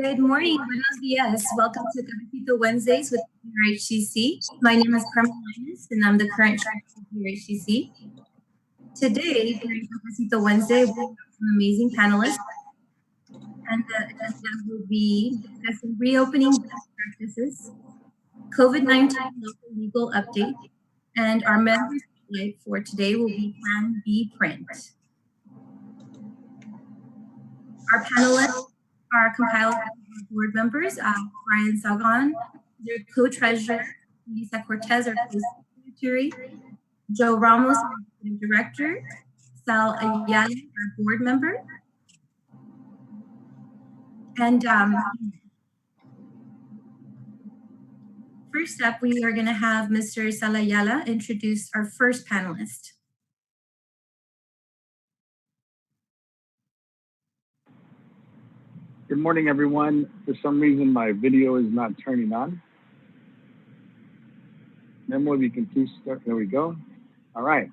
Good morning, buenos dias. Welcome to Cafecito Wednesdays with GRHCC. My name is Carmen Linus, and I'm the current chair of GRHCC. Today, during Cafecito Wednesday, we have some amazing panelists, and the agenda will be discussing reopening best practices, COVID-19 local legal update, and our members spotlight for today will be Plan B Print. Our panelists are compiled by board members, Brian Salgon, their co-treasurer, Lisa Cortez, our co-secretary, Joe Ramos, our executive director, Sal Ayala, our board member, and first up, we are going to have Mr. Sal Ayala introduce our first panelist. Good morning, everyone. For some reason, my video is not turning on. Memo, if you can please start. There we go. All right.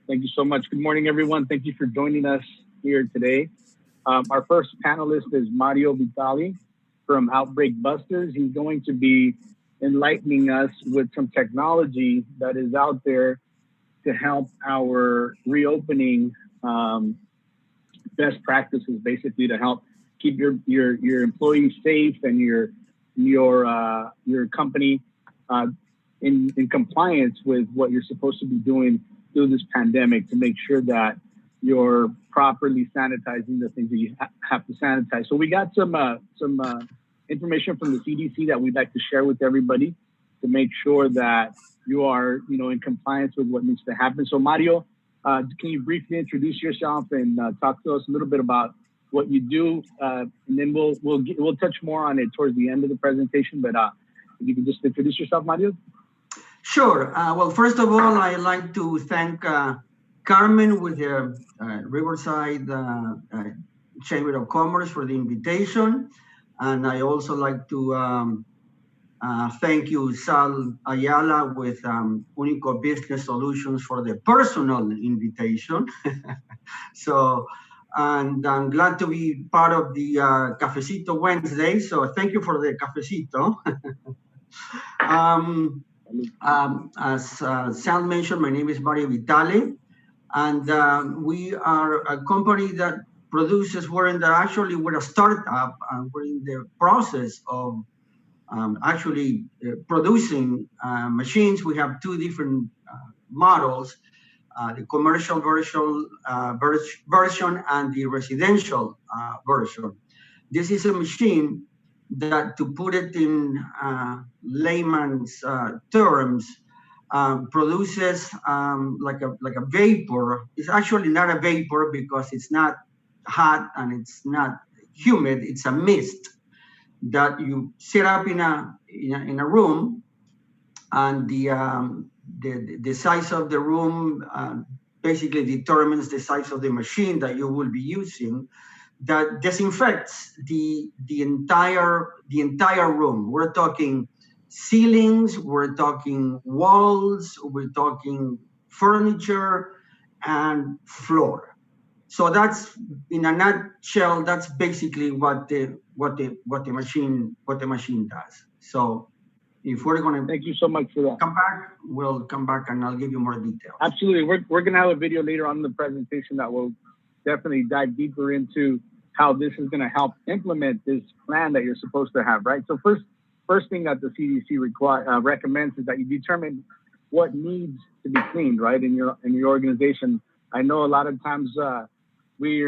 Thank you so much. Good morning, everyone. Thank you for joining us here today. Our first panelist is Mario Vitali from Outbreak Busters. He's going to be enlightening us with some technology that is out there to help our reopening best practices, basically to help keep your employees safe and your company in compliance with what you're supposed to be doing through this pandemic to make sure that you're properly sanitizing the things that you have to sanitize. So we got some information from the CDC that we'd like to share with everybody to make sure that you are in compliance with what needs to happen. So Mario, can you briefly introduce yourself and talk to us a little bit about what you do, and then we'll touch more on it towards the end of the presentation. But if you can just introduce yourself, Mario. Sure. Well, first of all, I'd like to thank Carmen with the Riverside Chamber of Commerce for the invitation, and I also like to thank you, Sal Ayala with Unico Business Solutions for the personal invitation. And I'm glad to be part of the Cafecito Wednesday. So thank you for the Cafecito. As Sal mentioned, my name is Mario Vitali, and we are a company that produces, we're a startup, and we're in the process of actually producing machines. We have two different models. The commercial version and the residential version. This is a machine that, to put it in layman's terms, produces like a vapor. It's actually not a vapor because it's not hot and it's not humid. It's a mist that you set up in a room, and the size of the room basically determines the size of the machine that you will be using, that disinfects the entire room. We're talking ceilings, we're talking walls, we're talking furniture and floor. So that's, in a nutshell, that's basically what the machine does. So if we're going to thank you so much for that. We'll come back and I'll give you more details. Absolutely. We're going to have a video later on in the presentation that will definitely dive deeper into how this is going to help implement this plan that you're supposed to have, right? So first thing that the CDC recommends is that you determine what needs to be cleaned, right, in your organization. I know a lot of times we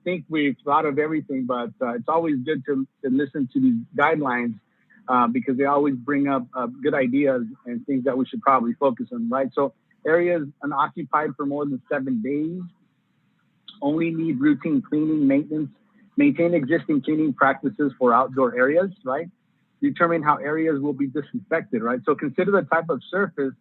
think we've thought of everything, but it's always good to listen to these guidelines. Because they always bring up good ideas and things that we should probably focus on, right? So areas unoccupied for more than 7 days only need routine cleaning, maintenance, maintain existing cleaning practices for outdoor areas, right? Determine how areas will be disinfected, right? So consider the type of surface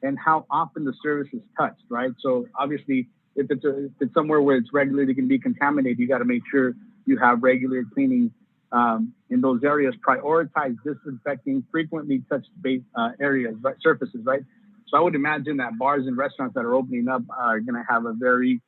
and how often the surface is touched, right? So obviously, if it's somewhere where it's regularly can be contaminated, you got to make sure you have regular cleaning in those areas. Prioritize disinfecting frequently touched areas, right, surfaces, right? So I would imagine that bars and restaurants that are opening up are going to have a very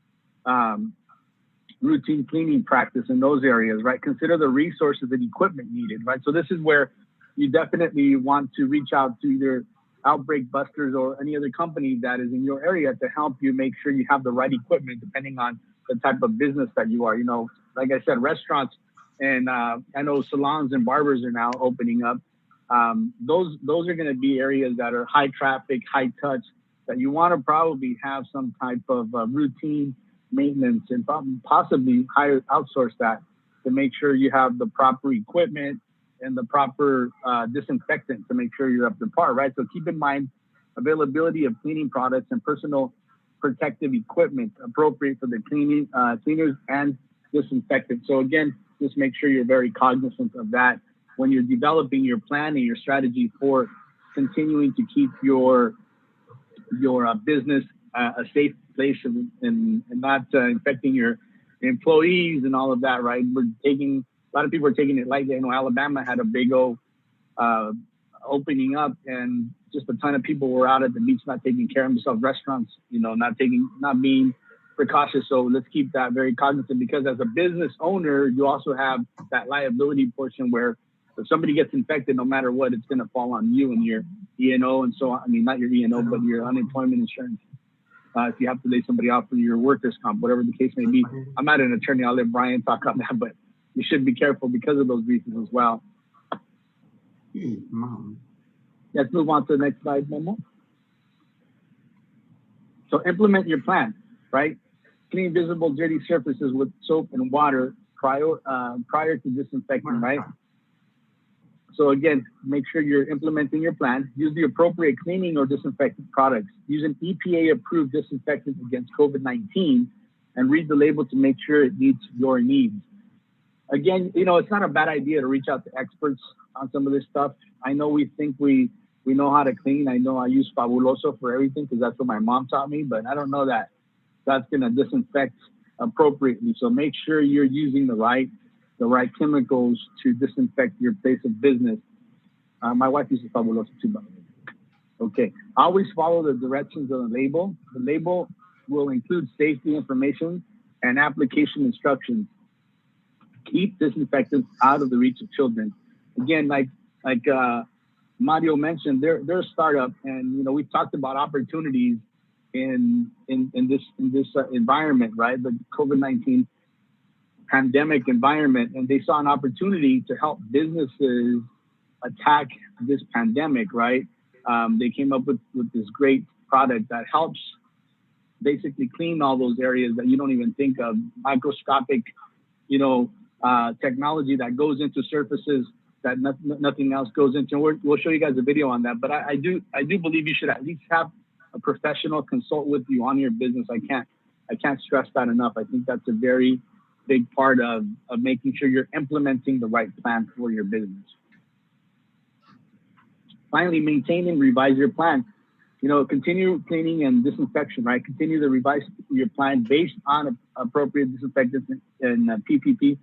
routine cleaning practice in those areas, right? Consider the resources and equipment needed, right? So this is where you definitely want to reach out to either Outbreak Busters or any other company that is in your area to help you make sure you have the right equipment depending on the type of business that you are. You know, like I said, restaurants and I know salons and barbers are now opening up. Those are going to be areas that are high traffic, high touch, that you want to probably have some type of routine maintenance and possibly outsource that to make sure you have the proper equipment and the proper disinfectant to make sure you're up to par, right? So keep in mind availability of cleaning products and personal protective equipment appropriate for the cleaners and disinfectants. So again, just make sure you're very cognizant of that when you're developing your plan and your strategy for continuing to keep your business a safe place and not infecting your employees and all of that, right? A lot of people are taking it lightly. I know Alabama had a big opening up, and just a ton of people were out at the beach not taking care of themselves. Restaurants, you know, not being precautious. So let's keep that very cognizant, because as a business owner, you also have that liability portion where if somebody gets infected, no matter what, it's going to fall on you and your E&O. And so, I mean, not your E&O, but your unemployment insurance. If you have to lay somebody off for your workers' comp, whatever the case may be. I'm not an attorney. I'll let Brian talk on that, but you should be careful because of those reasons as well. Let's move on to the next slide, Momo. So implement your plan, right? Clean visible dirty surfaces with soap and water prior to disinfecting, right? So again, make sure you're implementing your plan. Use the appropriate cleaning or disinfectant products. Use an EPA-approved disinfectant against COVID-19 and read the label to make sure it meets your needs. Again, you know, it's not a bad idea to reach out to experts on some of this stuff. I know we think we know how to clean. I know I use Fabuloso for everything because that's what my mom taught me, but I don't know that that's going to disinfect appropriately. So make sure you're using the right chemicals to disinfect your place of business. My wife uses Fabuloso too, by the way. Okay, always follow the directions on the label. The label will include safety information and application instructions. Keep disinfectants out of the reach of children. Again, like Mario mentioned, they're a startup, and you know we've talked about opportunities in this environment, right? The COVID-19 pandemic environment, and they saw an opportunity to help businesses attack this pandemic, right? They came up with this great product that helps basically clean all those areas that you don't even think of, microscopic, you know, technology that goes into surfaces that nothing else goes into. We'll show you guys a video on that, but I do believe you should at least have a professional consult with you on your business. I can't stress that enough. I think that's a very big part of making sure you're implementing the right plan for your business. Finally, maintain and revise your plan. You know, continue cleaning and disinfection, right? Continue to revise your plan based on appropriate disinfectants and PPP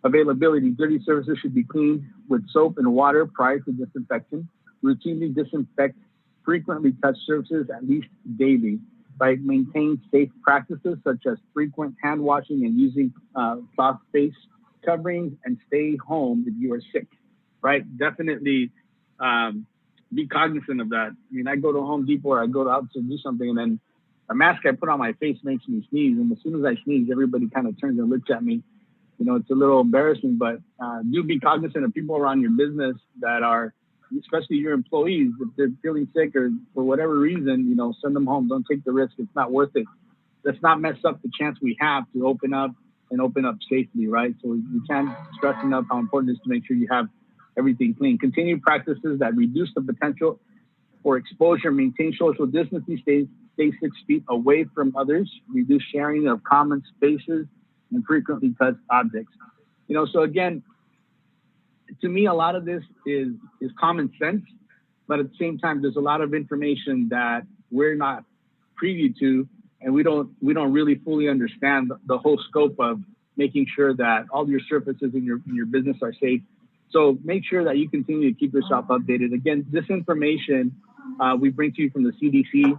availability. Dirty surfaces should be cleaned with soap and water prior to disinfection. Routinely disinfect frequently touched surfaces at least daily. Right? Maintain safe practices such as frequent hand washing and using cloth face coverings, and stay home if you are sick. Right? Definitely be cognizant of that. I mean, I go to Home Depot or I go out to do something, and then a mask I put on my face makes me sneeze, and as soon as I sneeze, everybody kind of turns and looks at me. You know, it's a little embarrassing, but do be cognizant of people around your business that are, especially your employees, if they're feeling sick or for whatever reason, you know, send them home. Don't take the risk. It's not worth it. Let's not mess up the chance we have to open up safely, right? So we can't stress enough how important it is to make sure you have everything clean. Continue practices that reduce the potential for exposure. Maintain social distancing. Stay 6 feet away from others. Reduce sharing of common spaces and frequently touched objects. You know, so again, to me, a lot of this is common sense, but at the same time, there's a lot of information that we're not privy to, and we don't really fully understand the whole scope of making sure that all your surfaces in your business are safe. So make sure that you continue to keep yourself updated. Again, this information we bring to you from the CDC.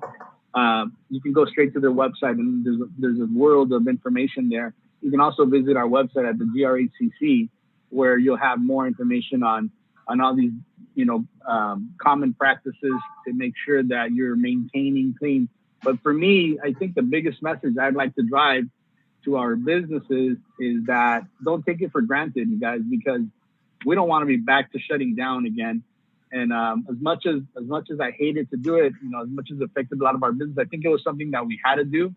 You can go straight to their website, and there's a world of information there. you can also visit our website at the GRHCC, where you'll have more information on all these, common practices to make sure that you're maintaining clean. But for me, I think the biggest message I'd like to drive to our businesses is that don't take it for granted, you guys, because we don't want to be back to shutting down again. And as much as I hated to do it, as much as it affected a lot of our business, I think it was something that we had to do,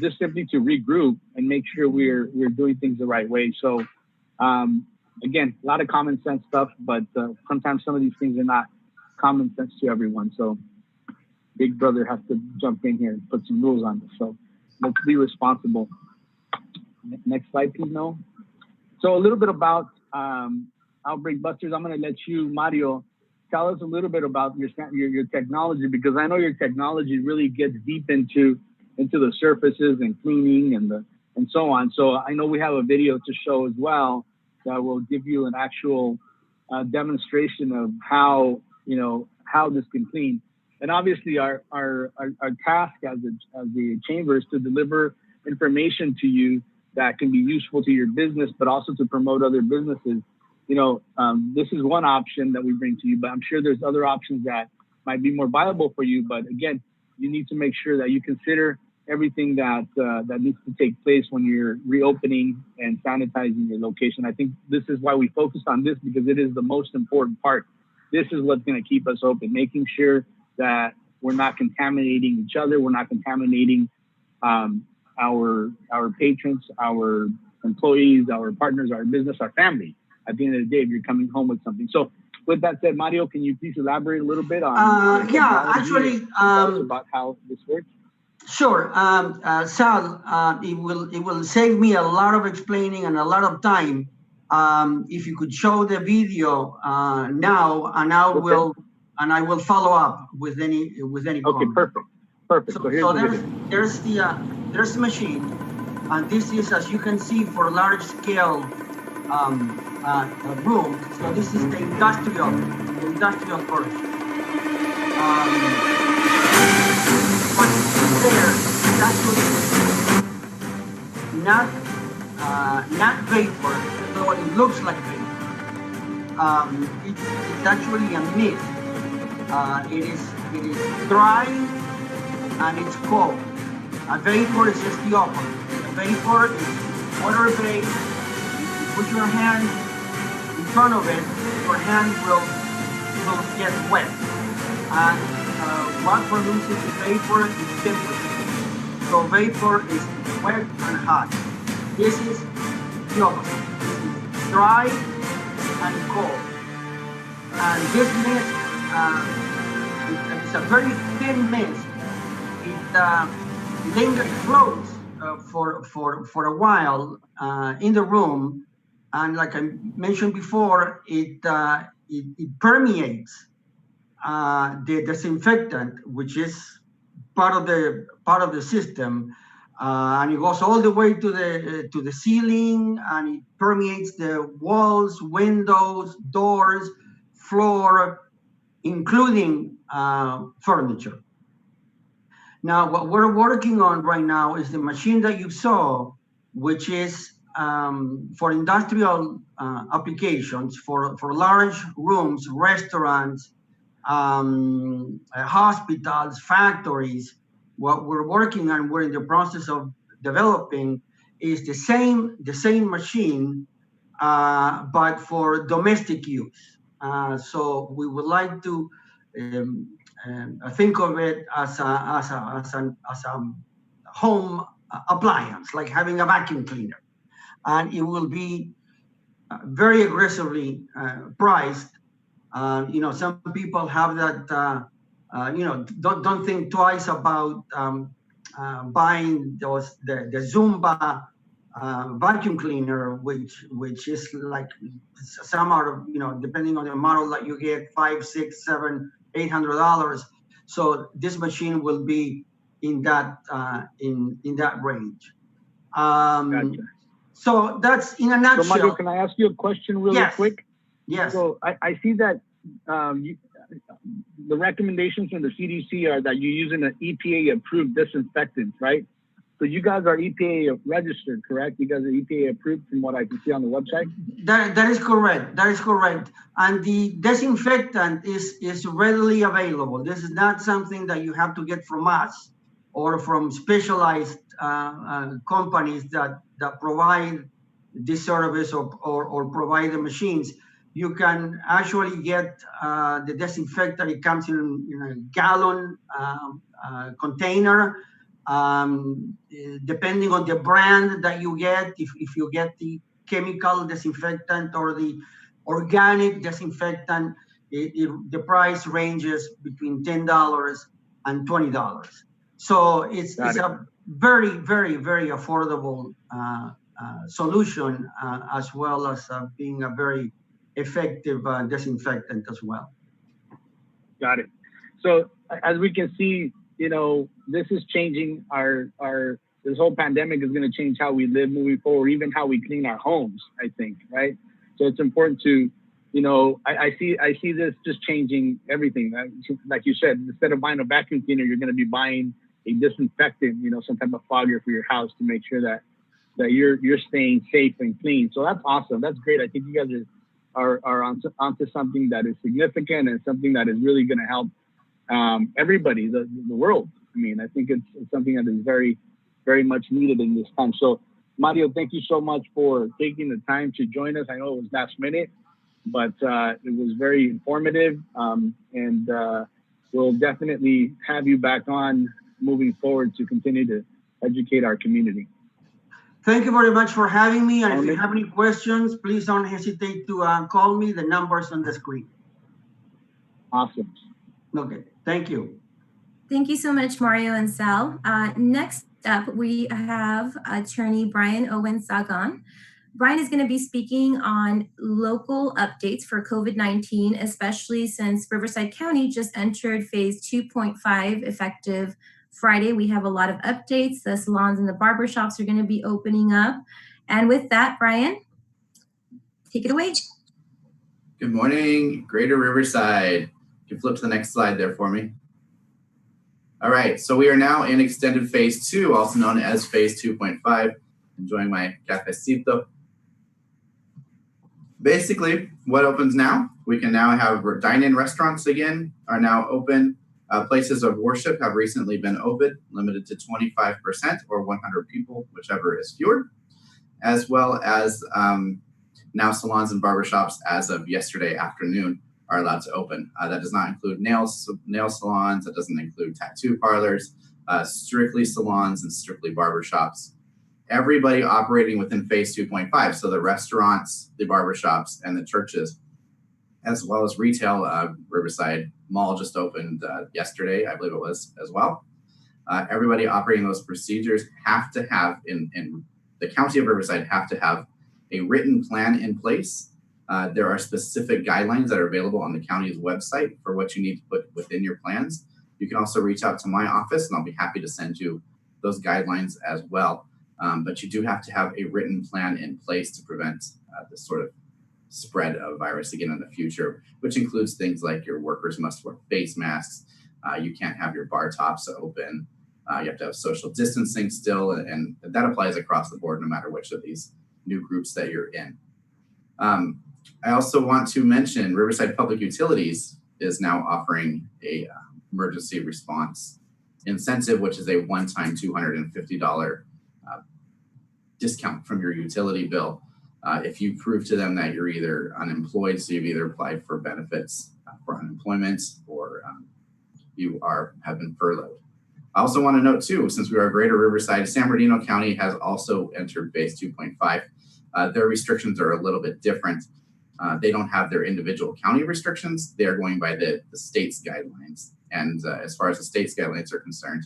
just simply to regroup and make sure we're doing things the right way. So again, a lot of common sense stuff, but sometimes some of these things are not common sense to everyone. So Big Brother has to jump in here and put some rules on this. So let's be responsible. Next slide, please, Noah. So a little bit about Outbreak Busters. I'm going to let you, Mario, tell us a little bit about your technology, because I know your technology really gets deep into the surfaces and cleaning and so on. So I know we have a video to show as well that will give you an actual demonstration of how this can clean. And obviously our task as the chamber is to deliver information to you that can be useful to your business, but also to promote other businesses. This is one option that we bring to you, but I'm sure there's other options that might be more viable for you. But again, you need to make sure that you consider everything that needs to take place when you're reopening and sanitizing your location. I think this is why we focused on this, because it is the most important part. This is what's going to keep us open, making sure that we're not contaminating each other, we're not contaminating our patrons, our employees, our partners, our business, our family. At the end of the day, if you're coming home with something. So with that said, Mario, can you please elaborate a little bit on about how this works? Sure, Sal, it will save me a lot of explaining and a lot of time if you could show the video now, and I will follow up with any Okay, comment. perfect. So there's the machine, and this is, as you can see, for large scale room. So this is the industrial version. What's there is actually not vapor, though it looks like vapor. It's actually a mist. It is dry and it's cold. A vapor is just the opposite. A vapor is water-based. Put your hand in front of it, your hand will get wet. And what produces the vapor is temperature. So vapor is wet and hot. This is the opposite. This is dry and cold. And this mist, it's a very thin mist. It floats for a while in the room. And like I mentioned before, it permeates the disinfectant, which is part of the system, and it goes all the way to the ceiling, and it permeates the walls, windows, doors, floor, including furniture. Now, what we're working on right now is the machine that you saw, which is for industrial applications, for large rooms, restaurants, hospitals, factories. What we're working on, we're in the process of developing, is the same machine, but for domestic use. So we would like to think of it as a home appliance, like having a vacuum cleaner. And it will be very aggressively priced. Some people have that. Don't think twice about buying the Zumba vacuum cleaner, which is like some are, depending on the model that you get, $500, $600, $700, $800. So this machine will be in that range. Gotcha. So that's in a nutshell. So Mario, can I ask you a question really quick? Yes. So I see that the recommendations from the CDC are that you're using an EPA-approved disinfectant, right? So you guys are EPA registered, correct? You guys are EPA approved from what I can see on the website? That is correct. That is correct. And the disinfectant is readily available. This is not something that you have to get from us or from specialized companies that provide this service or provide the machines. You can actually get the disinfectant. It comes in a gallon container. Depending on the brand that you get, if you get the chemical disinfectant or the organic disinfectant, the price ranges between $10 and $20. So it's a very, very, very affordable solution, as well as being a very effective disinfectant as well. Got it. So as we can see, this is changing this whole pandemic is going to change how we live moving forward, even how we clean our homes, I think, right? So it's important to, I see this just changing everything. Like you said, instead of buying a vacuum cleaner, you're going to be buying a disinfectant, some type of fogger for your house to make sure that you're staying safe and clean. So that's awesome. That's great. I think you guys are onto something that is significant and something that is really going to help everybody, the world. I mean, I think it's something that is very, very much needed in this time. So, Mario, thank you so much for taking the time to join us. I know it was last minute, but it was very informative, and we'll definitely have you back on moving forward to continue to educate our community. Thank you very much for having me. And if you have any questions, please don't hesitate to call me. The number's on the screen. Awesome. Okay, thank you. Thank you so much, Mario and Sal. Next up, we have attorney Brian Owen-Sagan. Brian is going to be speaking on local updates for COVID-19, especially since Riverside County just entered phase 2.5 effective Friday. We have a lot of updates. The salons and the barbershops are going to be opening up. And with that, Brian, take it away. Good morning, Greater Riverside. Can you flip to the next slide there for me? All right, so we are now in extended phase 2, also known as phase 2.5. Enjoying my cafecito. Basically, what opens now? We can now have dine-in restaurants again, are now open. Places of worship have recently been opened, limited to 25% or 100 people, whichever is fewer, as well as now salons and barbershops as of yesterday afternoon are allowed to open. That does not include nail salons. That doesn't include tattoo parlors, strictly salons and strictly barbershops. Everybody operating within phase 2.5. So the restaurants, the barbershops, and the churches, as well as retail. Riverside Mall just opened yesterday, I believe it was as well. Everybody operating those procedures have to have, in the county of Riverside, have to have a written plan in place. There are specific guidelines that are available on the county's website for what you need to put within your plans. You can also reach out to my office and I'll be happy to send you those guidelines as well. But you do have to have a written plan in place to prevent this sort of spread of virus again in the future, which includes things like your workers must wear face masks. You can't have your bar tops open. You have to have social distancing still, and that applies across the board no matter which of these new groups that you're in. I also want to mention Riverside Public Utilities is now offering a emergency response incentive, which is a one-time $250 discount from your utility bill. If you prove to them that you're either unemployed, so you've either applied for benefits for unemployment, or you have been furloughed. I also want to note too, since we are Greater Riverside, San Bernardino County has also entered phase 2.5. Their restrictions are a little bit different. They don't have their individual county restrictions. They are going by the state's guidelines. And as far as the state's guidelines are concerned,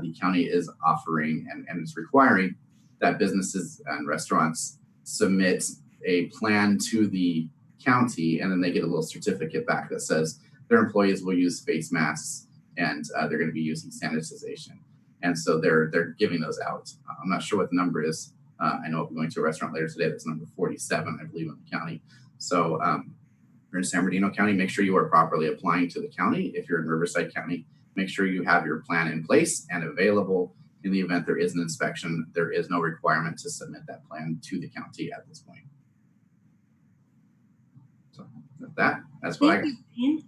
the county is offering and is requiring that businesses and restaurants submit a plan to the county, and then they get a little certificate back that says their employees will use face masks and they're going to be using sanitization. And so they're giving those out. I'm not sure what the number is. I know I'm going to a restaurant later today that's number 47, I believe, in the county. So you're in San Bernardino County, make sure you are properly applying to the county. If you're in Riverside County, make sure you have your plan in place and available In the event there is an inspection, there is no requirement to submit that plan to the county at this point. So with that's what I got.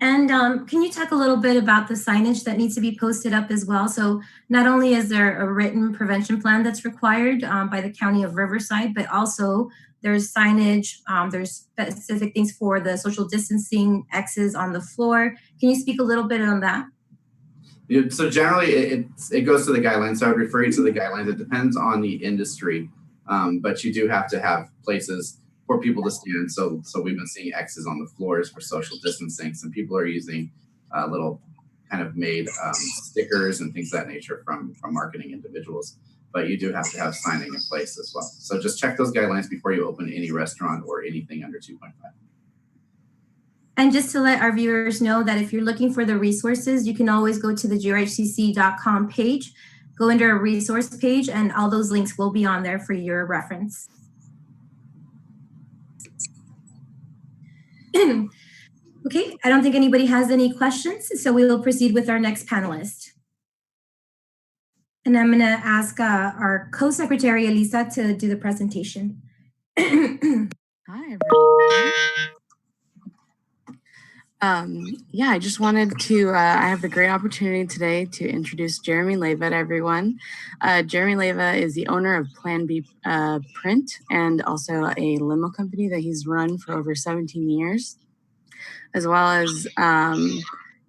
And can you talk a little bit about the signage that needs to be posted up as well? So not only is there a written prevention plan that's required by the County of Riverside, but also there's signage, there's specific things for the social distancing, X's on the floor. Can you speak a little bit on that? So generally it goes to the guidelines. So I would refer you to the guidelines. It depends on the industry, but you do have to have places for people to stand. So we've been seeing X's on the floors for social distancing. Some people are using little kind of made stickers and things of that nature from marketing individuals. But you do have to have signing in place as well. So just check those guidelines before you open any restaurant or anything under 2.5. And just to let our viewers know that if you're looking for the resources, you can always go to the grhcc.com page, go under a resource page, and all those links will be on there for your reference. Okay, I don't think anybody has any questions, so we will proceed with our next panelist. And I'm going to ask our co-secretary, Elisa, to do the presentation. Hi, everyone. Yeah, I just wanted to, I have the great opportunity today to introduce Jeremy Leyva to everyone. Jeremy Leyva is the owner of Plan B Print and also a limo company that he's run for over 17 years, as well as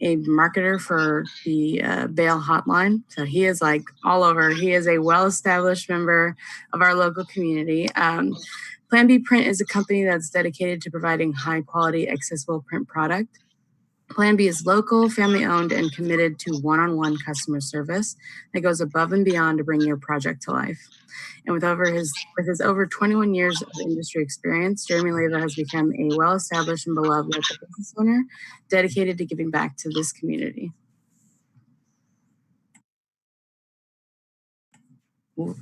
a marketer for the bail hotline. So he is like all over. He is a well-established member of our local community. Plan B Print is a company that's dedicated to providing high-quality, accessible print product. Plan B is local, family-owned, and committed to one-on-one customer service that goes above and beyond to bring your project to life. And with his over 21 years of industry experience, Jeremy Leyva has become a well-established and beloved local business owner dedicated to giving back to this community.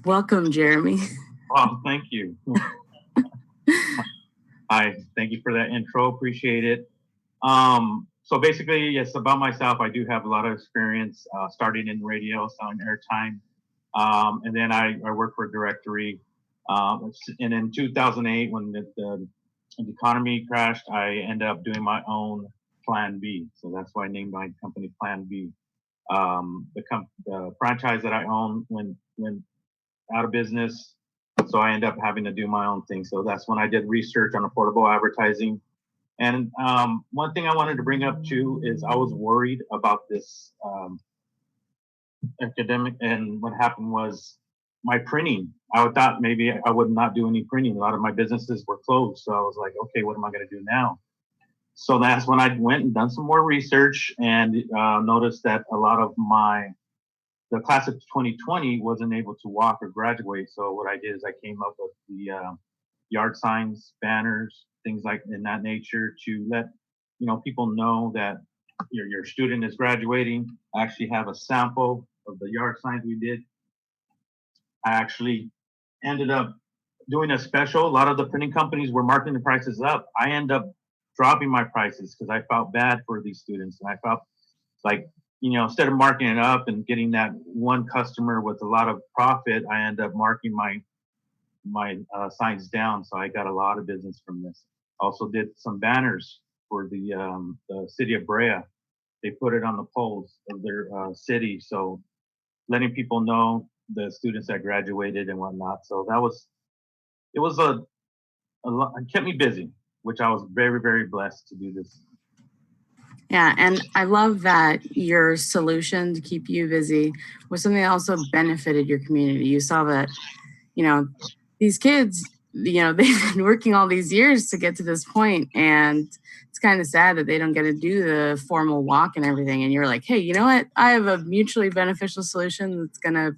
Welcome, Jeremy. Well, thank you. Hi, thank you for that intro. Appreciate it. So basically, yes, about myself, I do have a lot of experience starting in radio, selling airtime. And then I worked for a directory. And in 2008, when the economy crashed, I ended up doing my own Plan B. So that's why I named my company Plan B. The franchise that I own went out of business. So I ended up having to do my own thing. So that's when I did research on affordable advertising. And one thing I wanted to bring up too is I was worried about this epidemic, and what happened was my printing. I thought maybe I would not do any printing. A lot of my businesses were closed. So I was like, okay, what am I going to do now? So that's when I went and done some more research and noticed that a lot of the class of 2020 wasn't able to walk or graduate. So what I did is I came up with the yard signs, banners, things like in that nature to let people know that your student is graduating. I actually have a sample of the yard signs we did. I actually ended up doing a special. A lot of the printing companies were marking the prices up. I ended up dropping my prices because I felt bad for these students. And I felt like, instead of marking it up and getting that one customer with a lot of profit, I ended up marking my signs down. So I got a lot of business from this. Also did some banners for the city of Brea. They put it on the poles of their city. So letting people know the students that graduated and whatnot. So it was a lot, it kept me busy, which I was very, very blessed to do this. Yeah, and I love that your solution to keep you busy was something that also benefited your community. You saw that, these kids, they've been working all these years to get to this point, and it's kind of sad that they don't get to do the formal walk and everything. And you're like, hey, you know what? I have a mutually beneficial solution that's going to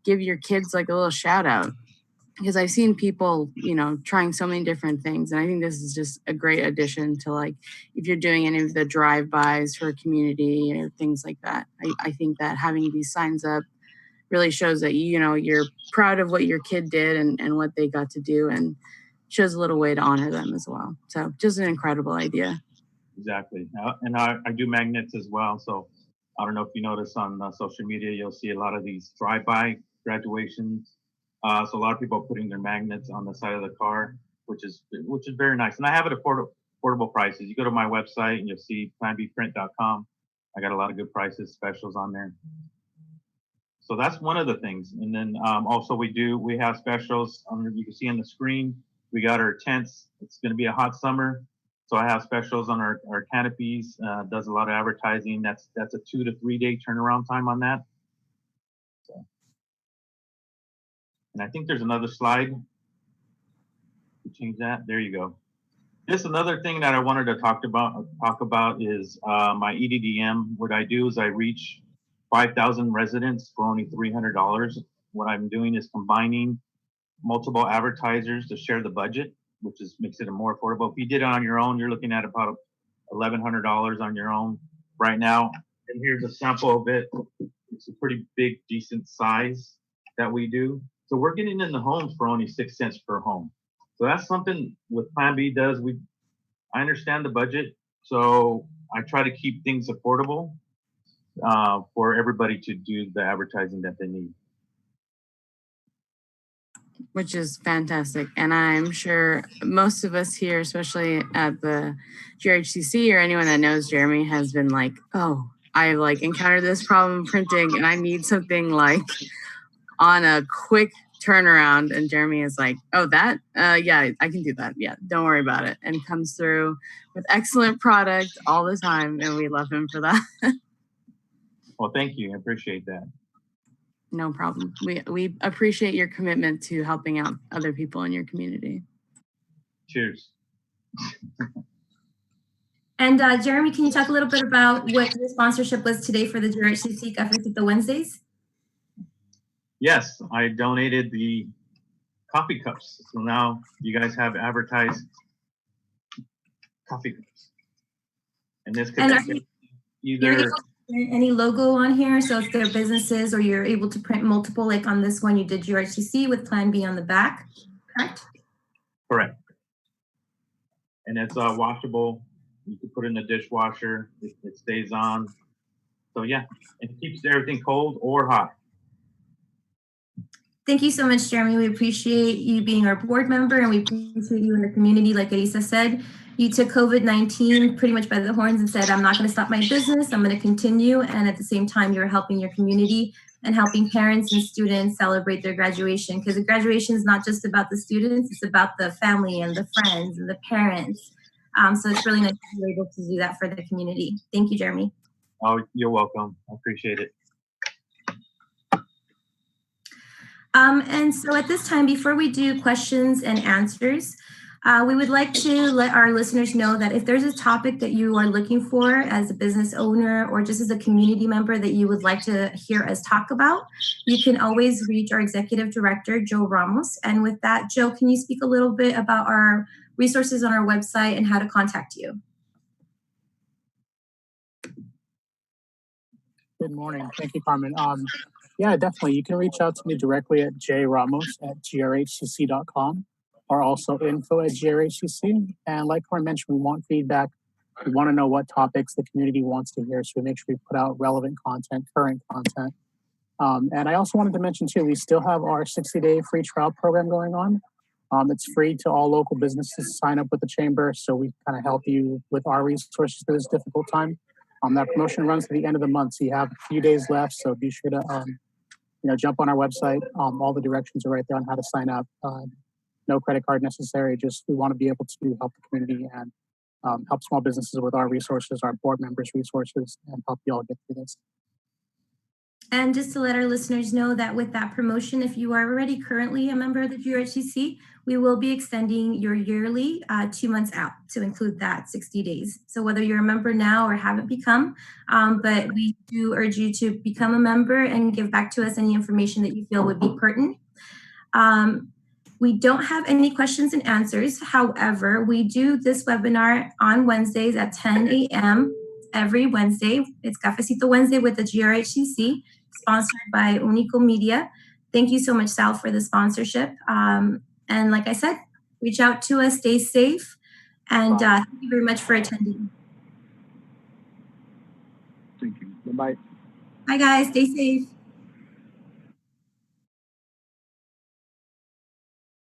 give your kids like a little shout out. Because I've seen people, trying so many different things. And I think this is just a great addition to, like, if you're doing any of the drive-bys for a community or things like that. I think that having these signs up really shows that, you're proud of what your kid did and what they got to do, and shows a little way to honor them as well. So just an incredible idea. Exactly. And I do magnets as well. So I don't know if you notice on social media, you'll see a lot of these drive-by graduations. So a lot of people are putting their magnets on the side of the car, which is very nice. And I have it affordable prices. You go to my website and you'll see planbprint.com. I got a lot of good prices, specials on there. So that's one of the things. And then also we have specials. You can see on the screen, we got our tents. It's going to be a hot summer. So I have specials on our canopies, does a lot of advertising. That's a 2 to 3 day turnaround time on that. So. And I think there's another slide. Change that, there you go. Just another thing that I wanted to talk about is my EDDM. What I do is I reach 5,000 residents for only $300. What I'm doing is combining multiple advertisers to share the budget, which makes it more affordable. If you did it on your own, you're looking at about $1,100 on your own right now. And here's a sample of it. It's a pretty big, decent size that we do. So we're getting in the homes for only 6 cents per home. So that's something what Plan B does. I understand the budget, so I try to keep things affordable for everybody to do the advertising that they need. Which is fantastic. And I'm sure most of us here, especially at the GRHCC or anyone that knows Jeremy, has been like, oh, I like encountered this problem printing and I need something like on a quick turnaround. And Jeremy is like, oh, that? Yeah, I can do that. Yeah, don't worry about it. And comes through with excellent product all the time. And we love him for that. Well, thank you. I appreciate that. No problem. We appreciate your commitment to helping out other people in your community. Cheers. And Jeremy, can you talk a little bit about what your sponsorship was today for the GRHCC Cafecito Wednesdays? Yes, I donated the coffee cups. So now you guys have advertised coffee cups. And this could either any logo on here, so if they're businesses or you're able to print multiple, like on this one you did GRHCC with Plan B on the back, correct? Correct. And it's washable. You can put it in the dishwasher. It stays on. So yeah, it keeps everything cold or hot. Thank you so much, Jeremy. We appreciate you being our board member, and we appreciate you in the community. Like Elisa said, you took COVID-19 pretty much by the horns and said, I'm not going to stop my business. I'm going to continue. And at the same time, you're helping your community and helping parents and students celebrate their graduation, because the graduation is not just about the students, it's about the family and the friends and the parents. So it's really nice to be able to do that for the community. Thank you, Jeremy. Oh, you're welcome. I appreciate it. And so at this time, before we do questions and answers, we would like to let our listeners know that if there's a topic that you are looking for as a business owner or just as a community member that you would like to hear us talk about, you can always reach our executive director, Joe Ramos. And with that, Joe, can you speak a little bit about our resources on our website and how to contact you? Good morning. Thank you, Carmen. Yeah, definitely. You can reach out to me directly at jramos@grhcc.com or also info@grhcc. And like Carmen mentioned, we want feedback. We want to know what topics the community wants to hear, so we make sure we put out relevant content, current content. And I also wanted to mention too, we still have our 60-day free trial program going on. It's free to all local businesses to sign up with the chamber, so we kind of help you with our resources through this difficult time. That promotion runs to the end of the month, so you have a few days left. So be sure to jump on our website. All the directions are right there on how to sign up. No credit card necessary. Just we want to be able to help the community and help small businesses with our resources, our board members' resources, and help you all get through this. And just to let our listeners know that with that promotion, if you are already currently a member of the GRHCC, we will be extending your yearly 2 months out to include that 60 days. So whether you're a member now or haven't become, but we do urge you to become a member and give back to us any information that you feel would be pertinent. We don't have any questions and answers. However, we do this webinar on Wednesdays at 10 a.m. every Wednesday. It's Cafecito Wednesday with the GRHCC, sponsored by Unico Media. Thank you so much, Sal, for the sponsorship. And like I said, reach out to us, stay safe, and thank you very much for attending. Thank you. Bye-bye. Bye, guys. Stay safe.